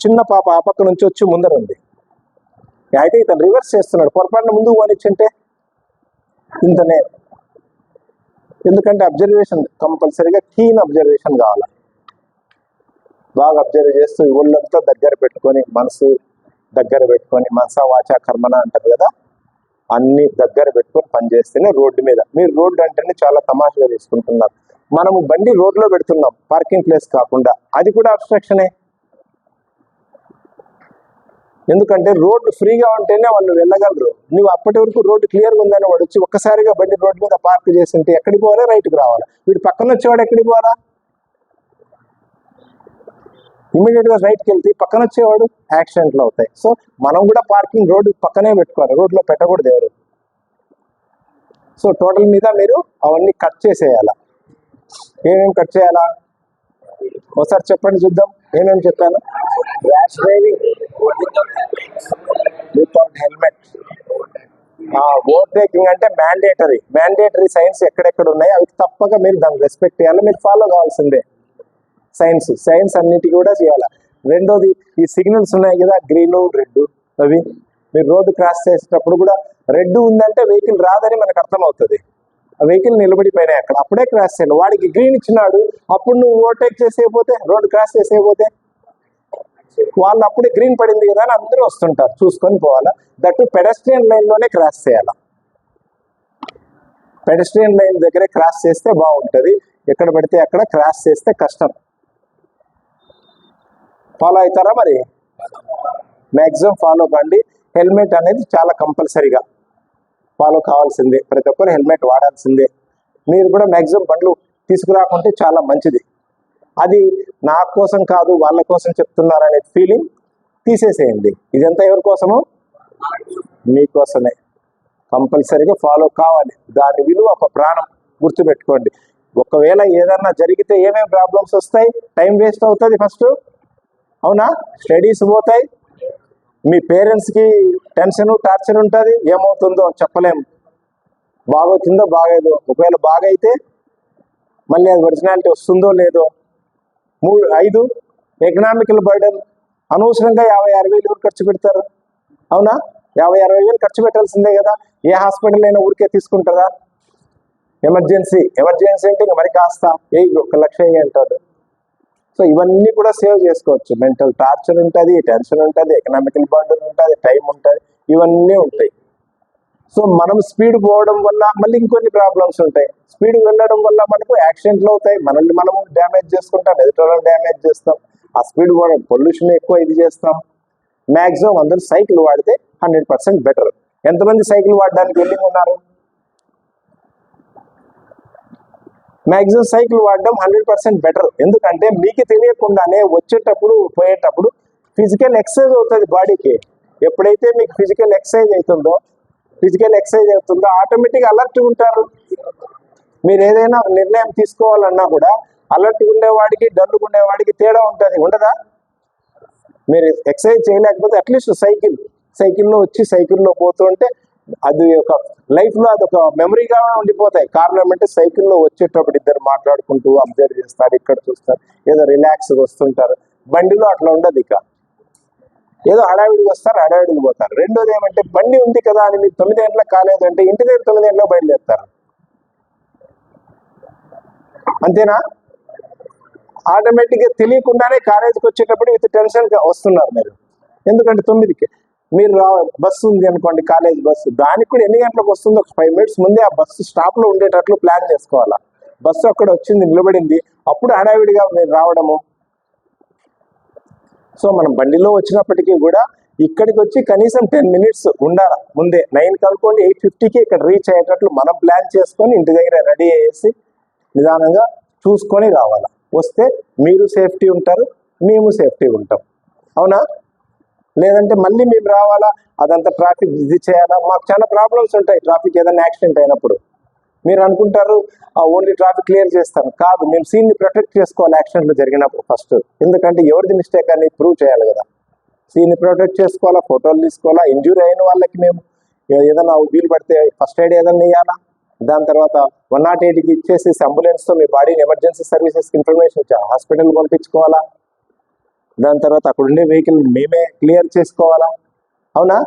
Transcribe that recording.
చిన్న పాప ఆ పక్క నుంచి వచ్చి ముందర ఉంది. అయితే ఇతను రివర్స్ చేస్తున్నాడు, పొరపాటున ముందుకు పోనిచ్చుంటే ఇంతనే. ఎందుకంటే అబ్జర్వేషన్ కంపల్సరీగా కీన్ అబ్జర్వేషన్ కావాలి. బాగా అబ్జర్వ్ చేస్తూ ఒళ్ళంతా దగ్గర పెట్టుకొని, మనసు దగ్గర పెట్టుకొని, మనసా వాచా కర్మన అంటారు కదా, అన్ని దగ్గర పెట్టుకొని పనిచేస్తేనే రోడ్డు మీద. మీరు రోడ్డు అంటేనే చాలా తమాషగా తీసుకుంటున్నారు. మనము బండి రోడ్లో పెడుతున్నాం, పార్కింగ్ ప్లేస్ కాకుండా, అది కూడా అబ్స్ట్రక్షనే. ఎందుకంటే రోడ్డు ఫ్రీగా ఉంటేనే వాళ్ళు వెళ్ళగలరు. నువ్వు అప్పటి వరకు రోడ్డు క్లియర్గా ఉందని వాడు వచ్చి ఒక్కసారిగా బండి రోడ్డు మీద పార్క్ చేసి ఉంటే ఎక్కడికి పోవాలా? రైట్కి రావాలా? వీడు పక్కన వచ్చేవాడు ఎక్కడికి పోవాలా? ఇమీడియట్ గా రైట్కి వెళ్తే పక్కన వచ్చేవాడు యాక్సిడెంట్లు అవుతాయి. సో మనం కూడా పార్కింగ్ రోడ్డు పక్కనే పెట్టుకోవాలి, రోడ్లో పెట్టకూడదు ఎవరు. సో టోటల్ మీద మీరు అవన్నీ కట్ చేసేయాలా. ఏమేమి కట్ చేయాలా ఒకసారి చెప్పండి చూద్దాం. ఏమేమి చెప్పాను? Rash driving without helmet, overtaking అంటే మ్యాండేటరీ సైన్స్ ఎక్కడెక్కడ ఉన్నాయి అవి తప్పక మీరు దాన్ని రెస్పెక్ట్ చేయాలి, మీరు ఫాలో కావాల్సిందే. సైన్స్ అన్నిటి కూడా చేయాలి. రెండోది, ఈ సిగ్నల్స్ ఉన్నాయి కదా, గ్రీన్ రెడ్, అవి మీరు రోడ్డు క్రాస్ చేసేటప్పుడు కూడా రెడ్ ఉందంటే వెహికల్ రాదని మనకు అర్థమవుతుంది. ఆ వెహికల్ నిలబడిపోయినాయి అక్కడ, అప్పుడే క్రాస్ చేయాలి. వాడికి గ్రీన్ ఇచ్చినాడు, అప్పుడు నువ్వు ఓవర్టేక్ చేసేయపోతే, రోడ్డు క్రాస్ చేసేయపోతే, వాళ్ళు అప్పుడే గ్రీన్ పడింది కదా అని అందరూ వస్తుంటారు, చూసుకొని పోవాలా. దట్టు పెడస్ట్రియన్ లైన్లోనే క్రాస్ చేయాలా. పెడస్ట్రియన్ లైన్ దగ్గరే క్రాస్ చేస్తే బాగుంటుంది, ఎక్కడ పడితే అక్కడ క్రాస్ చేస్తే కష్టం. ఫాలో అవుతారా? మరి మ్యాక్సిమం ఫాలో కండి. హెల్మెట్ అనేది చాలా కంపల్సరీగా ఫాలో కావాల్సిందే, ప్రతి ఒక్కరు హెల్మెట్ వాడాల్సిందే. మీరు కూడా మ్యాక్సిమం బండ్లు తీసుకురాకుంటే చాలా మంచిది. అది నా కోసం కాదు వాళ్ళ కోసం చెప్తున్నారనే ఫీలింగ్ తీసేసేయండి. ఇదంతా ఎవరి కోసము? మీకోసమే. కంపల్సరీగా ఫాలో కావాలి, దాని విలువ ఒక ప్రాణం, గుర్తుపెట్టుకోండి. ఒకవేళ ఏదన్నా జరిగితే ఏమేమి ప్రాబ్లమ్స్ వస్తాయి? టైం వేస్ట్ అవుతుంది ఫస్ట్, అవునా? స్టడీస్ పోతాయి, మీ పేరెంట్స్కి టెన్షన్ టార్చర్ ఉంటుంది, ఏమవుతుందో చెప్పలేము, బాగవుతుందో బాగోదో. ఒకవేళ బాగైతే మళ్ళీ అది ఒరిజినాలిటీ వస్తుందో లేదో. 5 ఎకనామికల్ బర్డెన్, అనవసరంగా 50-60 వేలు ఖర్చు పెడతారు, అవునా? 50-60 వేలు ఖర్చు పెట్టాల్సిందే కదా. ఏ హాస్పిటల్ అయినా ఊరికే తీసుకుంటారా? ఎమర్జెన్సీ అంటే ఇంకా మరి కాస్త 1 లక్ష అంటారు. సో ఇవన్నీ కూడా సేవ్ చేసుకోవచ్చు. మెంటల్ టార్చర్ ఉంటుంది, టెన్షన్ ఉంటుంది, ఎకనామికల్ బర్డెన్ ఉంటుంది, టైం ఉంటుంది, ఇవన్నీ ఉంటాయి. సో మనం స్పీడ్ పోవడం వల్ల మళ్ళీ ఇంకొన్ని ప్రాబ్లమ్స్ ఉంటాయి. స్పీడ్ వెళ్ళడం వల్ల మనకు యాక్సిడెంట్లు అవుతాయి, మనల్ని మనము డ్యామేజ్ చేసుకుంటాం, ఎదుటి డ్యామేజ్ చేస్తాం. ఆ స్పీడ్ పోవడం, పొల్యూషన్ ఎక్కువ ఇది చేస్తాం. మ్యాక్సిమం అందరూ సైకిల్ వాడితే 100% బెటర్. ఎంతమంది సైకిల్ వాడడానికి వెళ్ళి ఉన్నారు? మ్యాక్సిమం సైకిల్ వాడడం 100% బెటర్. ఎందుకంటే మీకు తెలియకుండానే వచ్చేటప్పుడు పోయేటప్పుడు ఫిజికల్ ఎక్సర్సైజ్ అవుతుంది బాడీకి. ఎప్పుడైతే మీకు ఫిజికల్ ఎక్సర్సైజ్ అవుతుందో ఆటోమేటిక్గా అలర్ట్గా ఉంటారు. మీరు ఏదైనా నిర్ణయం తీసుకోవాలన్నా కూడా అలర్ట్గా ఉండేవాడికి డల్గా ఉండేవాడికి తేడా ఉంటుంది, ఉండదా? మీరు ఎక్సర్సైజ్ చేయలేకపోతే అట్లీస్ట్ సైకిల్లో వచ్చి సైకిల్లో పోతుంటే అది ఒక లైఫ్లో అదొక మెమరీగా ఉండిపోతాయి. కారణం ఏమంటే సైకిల్లో వచ్చేటప్పుడు ఇద్దరు మాట్లాడుకుంటూ అబ్జర్వ్ చేస్తారు, ఇక్కడ చూస్తారు, ఏదో రిలాక్స్గా వస్తుంటారు. బండిలో అట్లా ఉండదు, ఇక ఏదో హడావిడికి వస్తారు, హడావిడికి పోతారు. రెండోది ఏమంటే బండి ఉంది కదా అని మీరు 9 గంటలకు కాలేదు అంటే ఇంటి దగ్గర 9 గంటలకు బయలుదేరుతారు, అంతేనా? ఆటోమేటిక్గా తెలియకుండానే కాలేజీకి వచ్చేటప్పుడు విత్ టెన్షన్గా వస్తున్నారు మీరు. ఎందుకంటే 9కి మీరు బస్సు ఉంది అనుకోండి, కాలేజ్ బస్సు, దానికి కూడా ఎన్ని గంటలకు వస్తుందో 5 మినిట్స్ ముందే ఆ బస్సు స్టాప్లో ఉండేటట్లు ప్లాన్ చేసుకోవాలా. బస్సు అక్కడ వచ్చింది, నిలబడింది, అప్పుడు హడావిడిగా మీరు రావడము. సో మనం బండిలో వచ్చినప్పటికీ కూడా ఇక్కడికి వచ్చి కనీసం 10 మినిట్స్ ఉండాలా ముందే. 9 కలుపుకోండి, 8:50కి ఇక్కడ రీచ్ అయ్యేటట్లు మనం ప్లాన్ చేసుకొని ఇంటి దగ్గర రెడీ అయ్యేసి నిదానంగా చూసుకొని రావాలా. వస్తే మీరు సేఫ్టీ ఉంటారు, మేము సేఫ్టీ ఉంటాం, అవునా? లేదంటే మళ్ళీ మేము రావాలా, అదంతా ట్రాఫిక్ ఇది చేయాలా, మాకు చాలా ప్రాబ్లమ్స్ ఉంటాయి. ట్రాఫిక్ ఏదైనా యాక్సిడెంట్ అయినప్పుడు మీరు అనుకుంటారు ఓన్లీ ట్రాఫిక్ క్లియర్ చేస్తాను, కాదు, మేము సీన్ని ప్రొటెక్ట్ చేసుకోవాలి యాక్సిడెంట్లు జరిగినప్పుడు ఫస్ట్. ఎందుకంటే ఎవరిది మిస్టేక్ అని ప్రూవ్ చేయాలి కదా. సీన్ని ప్రొటెక్ట్ చేసుకోవాలా, ఫోటోలు తీసుకోవాలా, ఇంజూరీ అయిన వాళ్ళకి మేము ఏదైనా వీలు పడితే ఫస్ట్ ఎయిడ్ ఏదైనా ఇవ్వాలా. దాని తర్వాత 108కి ఇచ్చేసి అంబులెన్స్తో మీ బాడీని ఎమర్జెన్సీ సర్వీసెస్కి ఇన్ఫర్మేషన్ ఇచ్చి హాస్పిటల్ పంపించుకోవాలా. దాని తర్వాత అక్కడ ఉండే వెహికల్ మేమే క్లియర్ చేసుకోవాలా, అవునా?